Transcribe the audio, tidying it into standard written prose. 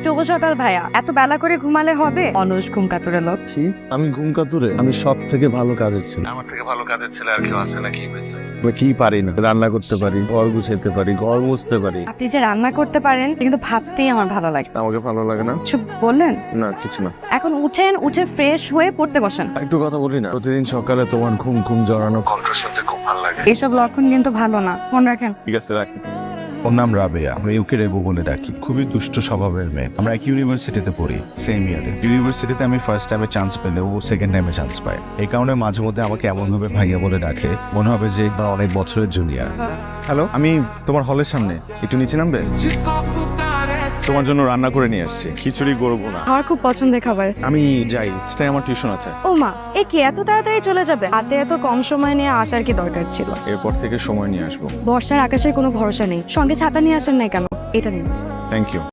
শুভ সকাল ভাইয়া। এত বেলা করে ঘুমালে হবে? অনুজ ঘুম কাতুরে লোক। কি আমি ঘুম কাতুরে? আমি সব থেকে ভালো কাজের ছেলে। আমার থেকে ভালো কাজের ছেলে আর কেউ আছে নাকি? কি পারি না? রান্না করতে পারি, ঘর গুছাইতে পারি, ঘর মুছতে পারি। আপনি যে রান্না করতে পারেন কিন্তু ভাবতেই আমার ভালো লাগে। আমাকে ভালো লাগে না? কিছু বললেন? না কিছু না। এখন উঠেন, উঠে ফ্রেশ হয়ে পড়তে বসেন। একটু কথা বলি না? প্রতিদিন সকালে তোমার ঘুম ঘুম জড়ানো কণ্ঠ শুনতে খুব ভালো লাগে। এইসব লক্ষণ কিন্তু ভালো না, মনে রাখেন। ঠিক আছে রাখি। ওর নাম রাবেয়া, আমরা ইউকে রেবু বলে ডাকি। খুবই দুষ্ট স্বভাবের মেয়ে। আমরা এক ইউনিভার্সিটিতে পড়ি, সেম ইয়ারে। ইউনিভার্সিটিতে আমি ফার্স্ট টাইমে চান্স পেলে ও সেকেন্ড টাইমে চান্স পায়। এই কারণে মাঝে মধ্যে আমাকে এমন ভাবে ভাইয়া বলে ডাকে, মনে হবে যে অনেক বছরের জুনিয়র। হ্যালো, আমি তোমার হলের সামনে, একটু নিচে নামবে? তোমার জন্য রান্না করে নিয়ে আসছি, খিচুড়ি গড়বো না। আমার খুব পছন্দের খাবার। আমি যাই, সেটাই আমার টিউশন আছে। ও মা, এ কি এত তাড়াতাড়ি চলে যাবে? হাতে এত কম সময় নিয়ে আসার কি দরকার ছিল? এরপর থেকে সময় নিয়ে আসবো। বর্ষার আকাশের কোনো ভরসা নেই, সঙ্গে ছাতা নিয়ে আসেন নাই কেন? এটা নিন। Thank you.